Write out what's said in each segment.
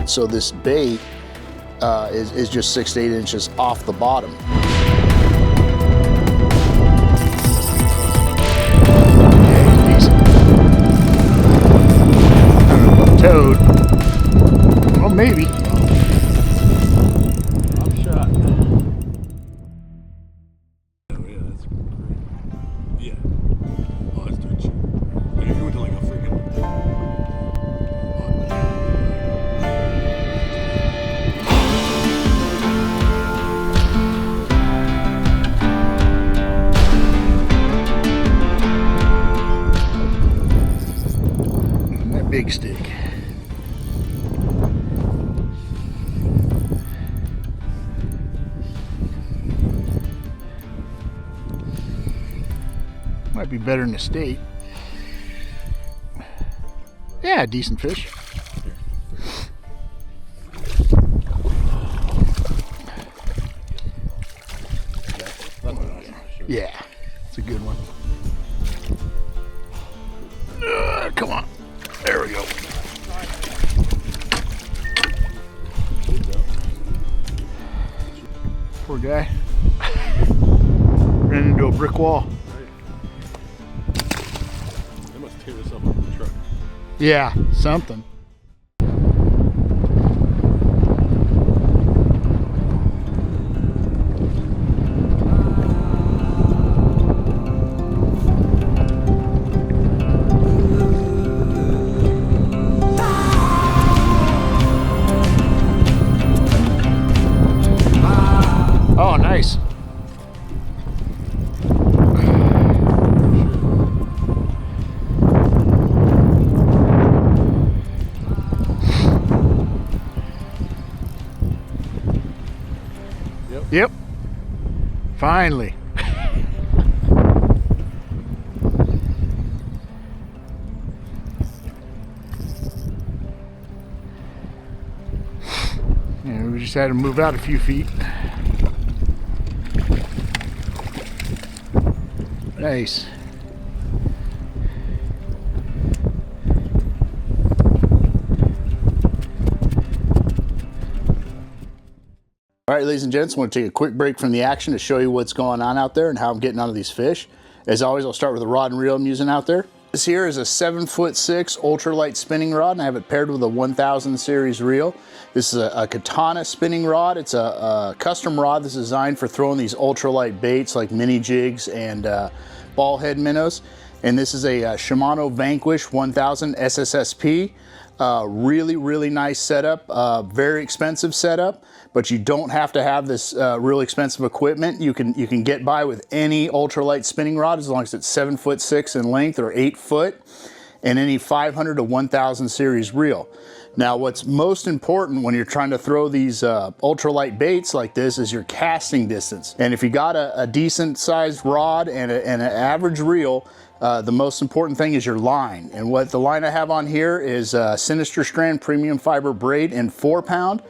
So this bait is just 6 to 8 inches off the bottom. Toad. Well, maybe. Dropshot. Oh yeah, that's great. Yeah. Oh, that's too cheap. Like if you went to like a freaking. That big stick. Might be better than a state. Yeah, decent fish. Yeah, it's a good one. Come on. There we go. Poor guy. Ran into a brick wall. They must tear this up on the truck. Yeah, something. Oh, nice. Yep. Finally. Yeah, we just had to move out a few feet. Nice. All right, ladies and gents, I want to take a quick break from the action to show you what's going on out there and how I'm getting onto these fish. As always, I'll start with the rod and reel I'm using out there. This here is a 7'6" ultralight spinning rod, and I have it paired with a 1000 series reel. This is a katana spinning rod. It's a custom rod that's designed for throwing these ultralight baits like mini jigs and ball head minnows. And this is a Shimano Vanquish 1000 SSSP. Really nice setup, very expensive setup, but you don't have to have this real expensive equipment. You can get by with any ultralight spinning rod as long as it's 7'6" in length or 8 foot, and any 500 to 1000 series reel. Now, what's most important when you're trying to throw these ultralight baits like this is your casting distance. And if you got a decent sized rod and an average reel, the most important thing is your line. And what the line I have on here is Sinister Strand premium fiber braid in 4-pound.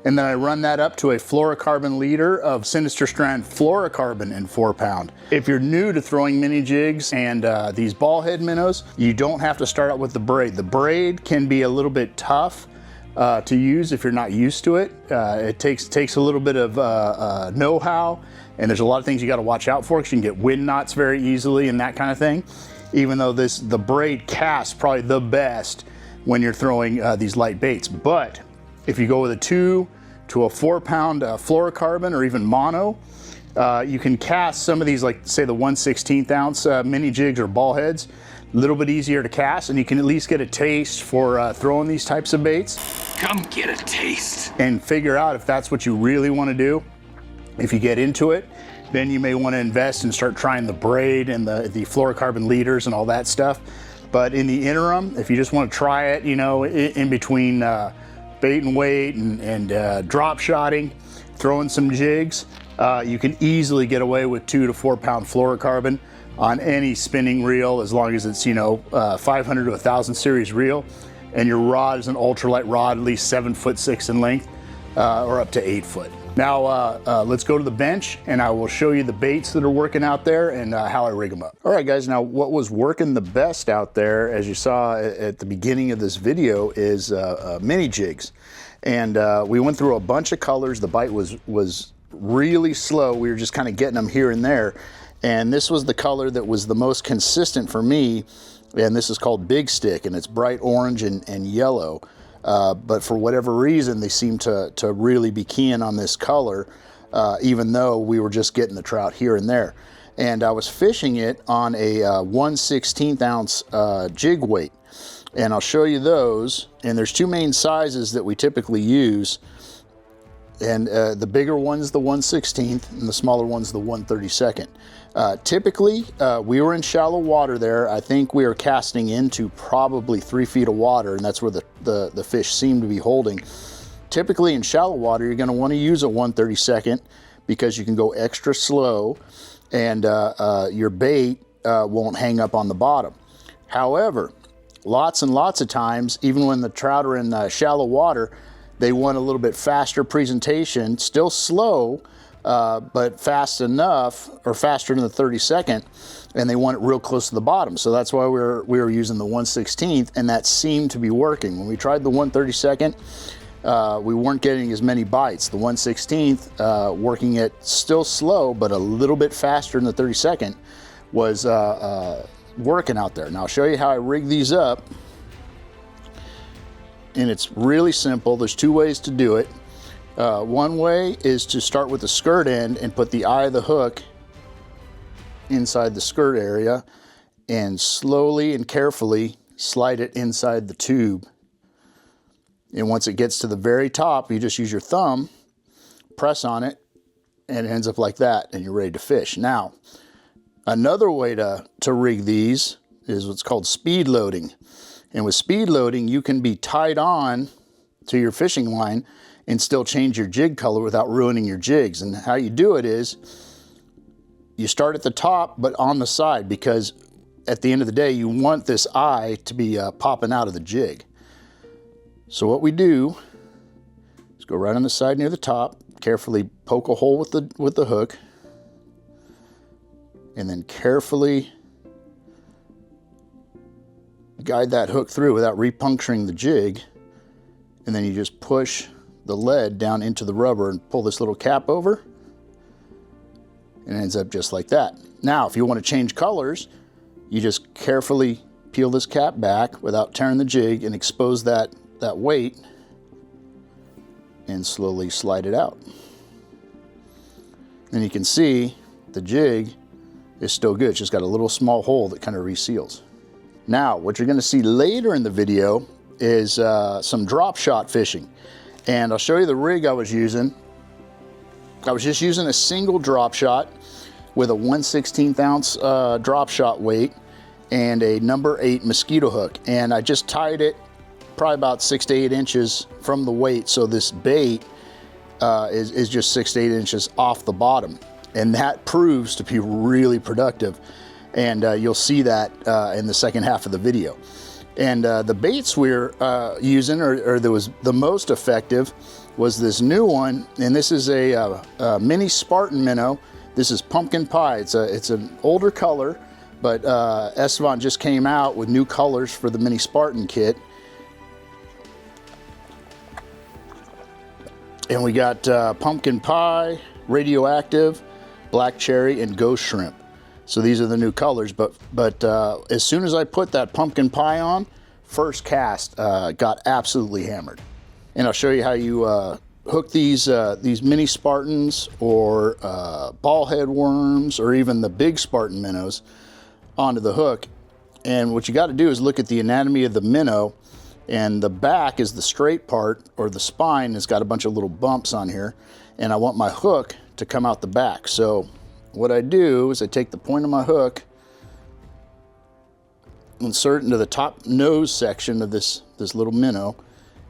And then I run that up to a fluorocarbon leader of Sinister Strand fluorocarbon in 4-pound. If you're new to throwing mini jigs and these ball head minnows, you don't have to start out with the braid. The braid can be a little bit tough to use if you're not used to it. It takes a little bit of know-how, and there's a lot of things you got to watch out for because you can get wind knots very easily and that kind of thing. Even though the braid casts probably the best when you're throwing these light baits. But if you go with a 2 to a 4-pound fluorocarbon or even mono, you can cast some of these, like say the 1/16 ounce mini jigs or ball heads, a little bit easier to cast, and you can at least get a taste for throwing these types of baits. Come get a taste. And figure out if that's what you really want to do. If you get into it, then you may want to invest and start trying the braid and the fluorocarbon leaders and all that stuff. But in the interim, if you just want to try it, you know, in between bait and weight and drop shotting, throwing some jigs, you can easily get away with 2 to 4-pound fluorocarbon on any spinning reel, as long as it's, you know, 500 to 1000 series reel, and your rod is an ultralight rod, at least 7'6" in length, or up to 8 foot. Now let's go to the bench and I will show you the baits that are working out there and how I rig them up. All right guys, now what was working the best out there, as you saw at the beginning of this video, is Mini Jigs. And we went through a bunch of colors. The bite was really slow. We were just kind of getting them here and there. And this was the color that was the most consistent for me. And this is called Big Stick, and it's bright orange and yellow. But for whatever reason, they seem to really be keying on this color, even though we were just getting the trout here and there. And I was fishing it on a 1/16 ounce jig weight. And I'll show you those. And there's two main sizes that we typically use. And the bigger one's the 1/16th, and the smaller one's the 1/32. Typically, we were in shallow water there. I think we were casting into probably 3 feet of water, and that's where the fish seem to be holding. Typically in shallow water, you're gonna wanna use a 1/32 because you can go extra slow and your bait won't hang up on the bottom. However, lots and lots of times, even when the trout are in shallow water, they want a little bit faster presentation, still slow, but fast enough, or faster than the 32nd, and they want it real close to the bottom. So that's why we were using the 1/16th, and that seemed to be working. When we tried the 1/32nd, we weren't getting as many bites. The 1/16th, working it still slow, but a little bit faster than the 32nd, was working out there. Now I'll show you how I rig these up. And it's really simple. There's two ways to do it. One way is to start with the skirt end and put the eye of the hook inside the skirt area and slowly and carefully slide it inside the tube. And once it gets to the very top, you just use your thumb, press on it, and it ends up like that, and you're ready to fish. Now, another way to rig these is what's called speed loading. And with speed loading, you can be tied on to your fishing line and still change your jig color without ruining your jigs. And how you do it is you start at the top, but on the side, because at the end of the day, you want this eye to be popping out of the jig. So what we do is go right on the side near the top, carefully poke a hole with the hook, and then carefully guide that hook through without repuncturing the jig, and then you just push the lead down into the rubber and pull this little cap over, and it ends up just like that. Now, if you want to change colors, you just carefully peel this cap back without tearing the jig and expose that weight and slowly slide it out. And you can see the jig is still good. It's just got a little small hole that kind of reseals. Now, what you're going to see later in the video is some drop shot fishing. And I'll show you the rig I was using. I was just using a single drop shot with a 1/16 ounce drop shot weight and a number 8 mosquito hook. And I just tied it probably about 6 to 8 inches from the weight. So this bait is just 6 to 8 inches off the bottom. And that proves to be really productive. And you'll see that in the second half of the video. And the baits we're using, or that was the most effective, was this new one. And this is a mini Spartan minnow. This is pumpkin pie. It's an older color, but Estevan just came out with new colors for the mini Spartan kit. And we got pumpkin pie, radioactive, black cherry, and ghost shrimp. So these are the new colors, but as soon as I put that pumpkin pie on, first cast got absolutely hammered. And I'll show you how you hook these mini Spartans or ball head worms or even the big Spartan minnows onto the hook. And what you got to do is look at the anatomy of the minnow, and the back is the straight part, or the spine has got a bunch of little bumps on here, and I want my hook to come out the back. So what I do is I take the point of my hook, insert into the top nose section of this little minnow,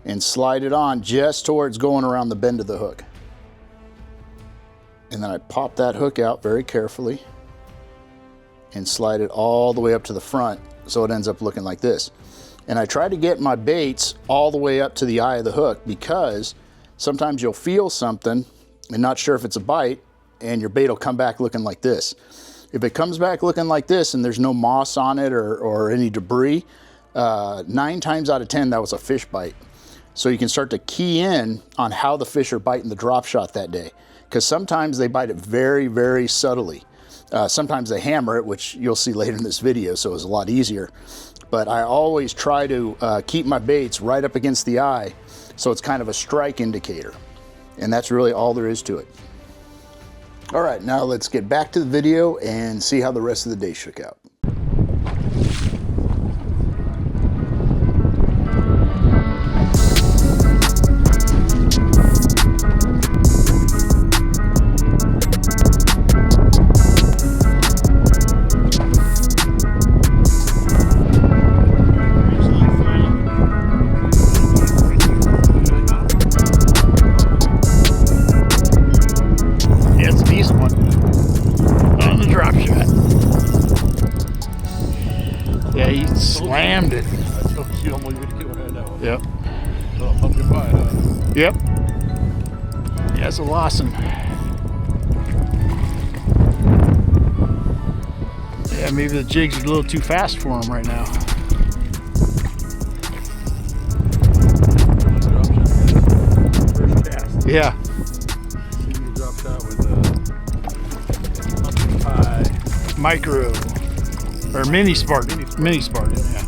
and slide it on just towards going around the bend of the hook. And then I pop that hook out very carefully and slide it all the way up to the front, so it ends up looking like this. And I try to get my baits all the way up to the eye of the hook, because sometimes you'll feel something and not sure if it's a bite, and your bait will come back looking like this. If it comes back looking like this and there's no moss on it or any debris, 9 times out of 10, that was a fish bite. So you can start to key in on how the fish are biting the drop shot that day. Because sometimes they bite it very, very subtly. Sometimes they hammer it, which you'll see later in this video, so it's a lot easier. But I always try to keep my baits right up against the eye, so it's kind of a strike indicator. And that's really all there is to it. All right, now let's get back to the video and see how the rest of the day shook out. Slammed it. I told you I'm leaving it right now. Yep. Oh, pumpkin pie, huh? Yep. Yeah, it's a Lawson. Yeah, maybe the jigs are a little too fast for him right now. First cast. Yeah. Single drop shot with a pumpkin pie. Micro. Or mini Spartan. Mini Spartan, yeah.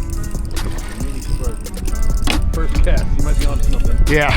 Mini Spartan. First cast, you might be on something. Yeah.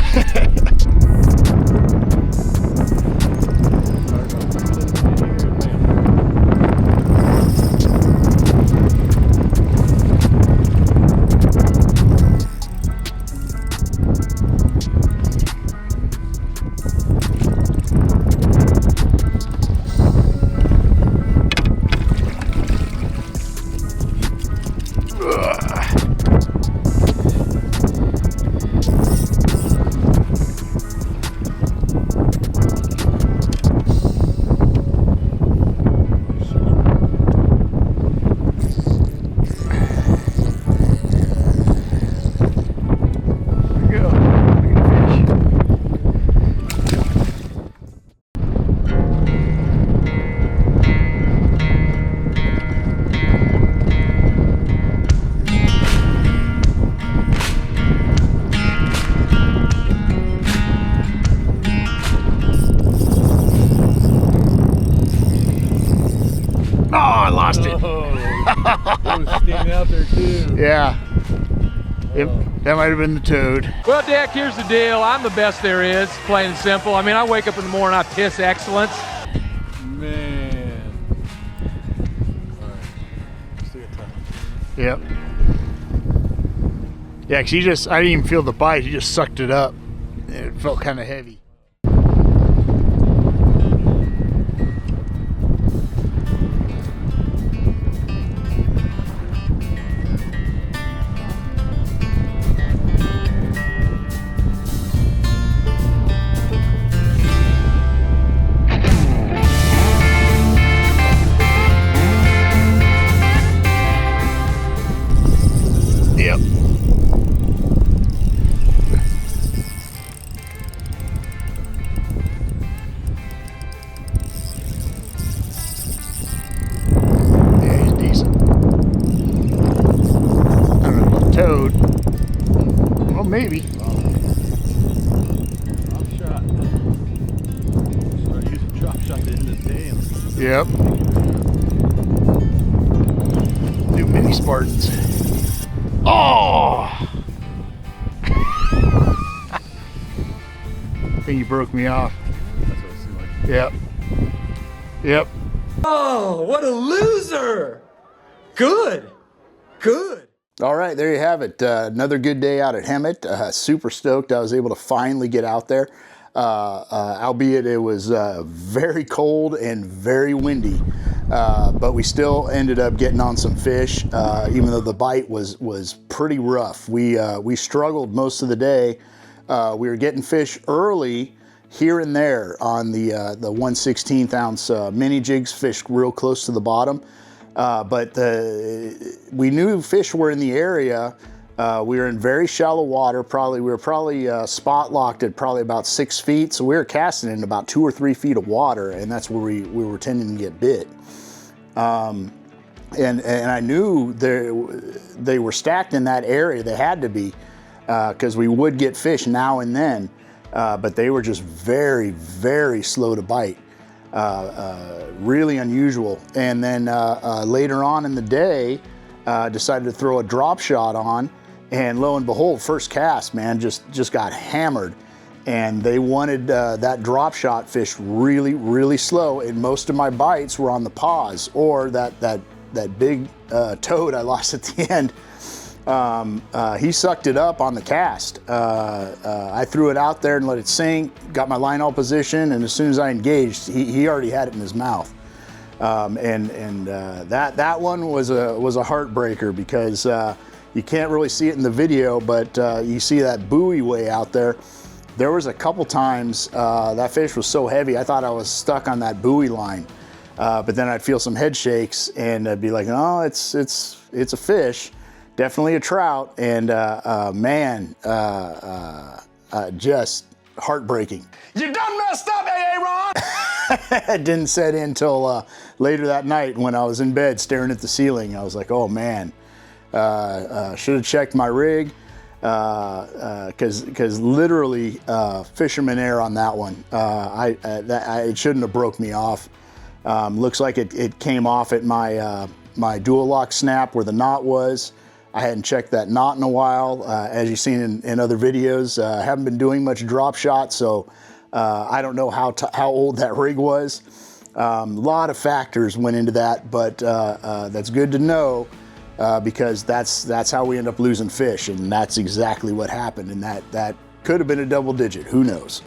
Standing out there too. Yeah. That might have been the toad. Well, Dick, here's the deal. I'm the best there is, plain and simple. I mean, I wake up in the morning, I piss excellence. Man. All right. Still got time. Yep. Yeah, because I didn't even feel the bite. He just sucked it up. It felt kind of heavy. Toad. Well, maybe. Drop shot. Start using drop shot at the end of the day. Yep. New mini Spartans. Oh! I think you broke me off. That's what it seemed like. Yep. Yep. Oh, what a loser! Good. Good. All right, there you have it. Another good day out at Hemet. Super stoked I was able to finally get out there. Albeit it was very cold and very windy. But we still ended up getting on some fish, even though the bite was pretty rough. We struggled most of the day. We were getting fish early here and there on the 1/16 ounce mini jigs, fish real close to the bottom. But we knew fish were in the area We were in very shallow water. We were probably spot locked at probably about 6 feet. So we were casting in about 2 or 3 feet of water, and that's where we were tending to get bit. And I knew they were stacked in that area. They had to be, because we would get fish now and then, but they were just very, very slow to bite. Really unusual. And then later on in the day, decided to throw a drop shot on, and lo and behold, first cast, man, just got hammered. And they wanted that drop shot fish really, really slow, and most of my bites were on the pause, or that big toad I lost at the end. He sucked it up on the cast. I threw it out there and let it sink, got my line all positioned, and as soon as I engaged, he already had it in his mouth. That one was a heartbreaker, because you can't really see it in the video, but you see that buoy way out there. There was a couple times that fish was so heavy, I thought I was stuck on that buoy line. But then I'd feel some head shakes, and I'd be like, oh, it's a fish, definitely a trout, and man, just heartbreaking. You done messed up, Aaron! It didn't set in till later that night when I was in bed staring at the ceiling. I was like, oh man, should have checked my rig, because literally fisherman error on that one. It shouldn't have broke me off. Looks like it came off at my dual lock snap where the knot was. I hadn't checked that knot in a while. As you've seen in other videos, I haven't been doing much drop shot, so I don't know how old that rig was. A lot of factors went into that, but that's good to know, because that's how we end up losing fish, and that's exactly what happened. And that could have been a double digit. Who knows?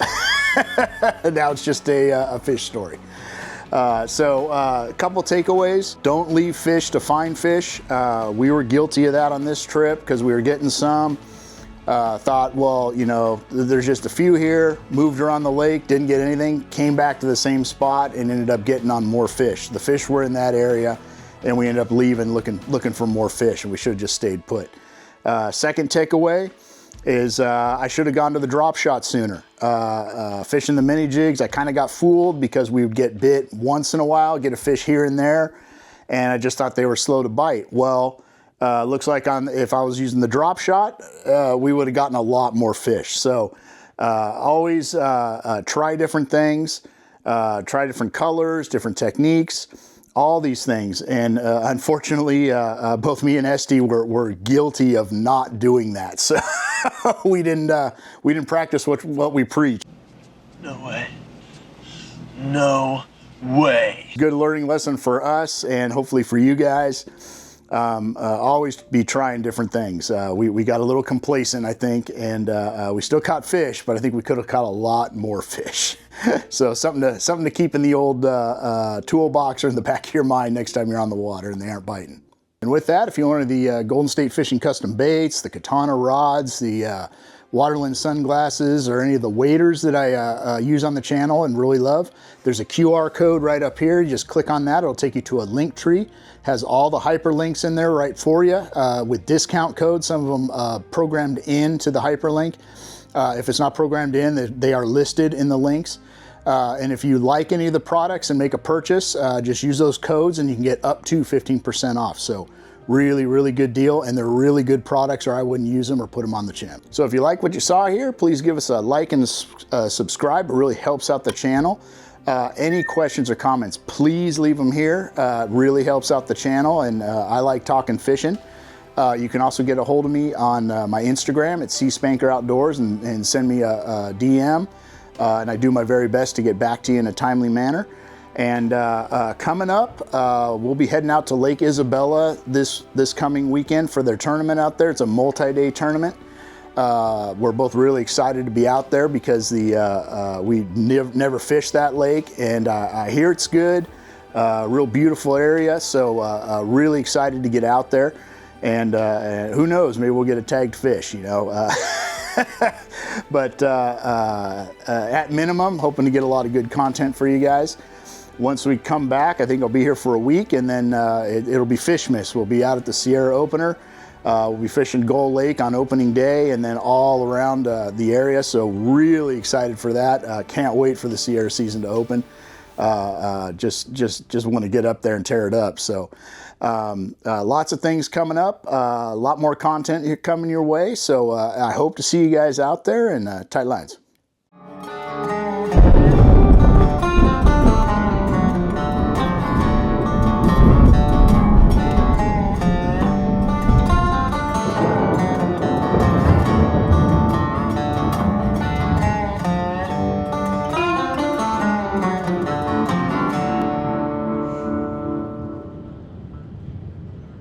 Now it's just a fish story. So a couple takeaways: don't leave fish to find fish. We were guilty of that on this trip, because we were getting some. Thought, well, you know, there's just a few here, moved around the lake, didn't get anything, came back to the same spot and ended up getting on more fish. The fish were in that area, and we ended up leaving looking for more fish, and we should have just stayed put. Second takeaway is I should have gone to the drop shot sooner. Fishing the mini jigs, I kind of got fooled, because we would get bit once in a while, get a fish here and there, and I just thought they were slow to bite. Well, looks like if I was using the drop shot, we would have gotten a lot more fish. So always try different things, try different colors, different techniques, all these things. And unfortunately, both me and Esty were guilty of not doing that. So we didn't practice what we preach. No way. No way. Good learning lesson for us, and hopefully for you guys. Always be trying different things. We got a little complacent, I think, and we still caught fish, but I think we could have caught a lot more fish. So something to keep in the old toolbox or in the back of your mind next time you're on the water and they aren't biting. And with that, if you wanted the Golden State Fishing custom baits, the katana rods, the waterland sunglasses, or any of the waders that I use on the channel and really love, there's a QR code right up here. You just click on that, it'll take you to a link tree. Has all the hyperlinks in there right for you, with discount codes, some of them programmed into the hyperlink. If it's not programmed in, they are listed in the links. And if you like any of the products and make a purchase, just use those codes and you can get up to 15% off. So really, really good deal, and they're really good products, or I wouldn't use them or put them on the channel. So if you like what you saw here, please give us a like and subscribe. It really helps out the channel. Any questions or comments, please leave them here. It really helps out the channel, and I like talking fishing. You can also get a hold of me on my Instagram at Spanker Outdoors and send me a DM, and I do my very best to get back to you in a timely manner. And coming up, we'll be heading out to Lake Isabella this coming weekend for their tournament out there. It's a multi-day tournament. We're both really excited to be out there, because we never fished that lake, and I hear it's good. Real beautiful area, so really excited to get out there. And who knows, maybe we'll get a tagged fish, you know. But at minimum, hoping to get a lot of good content for you guys. Once we come back, I think I'll be here for a week, and then it'll be Fishmas. We'll be out at the Sierra Opener. We'll be fishing Gull Lake on opening day and then all around the area. So really excited for that. Can't wait for the Sierra season to open. Just want to get up there and tear it up. So lots of things coming up, a lot more content coming your way. So I hope to see you guys out there, and tight lines.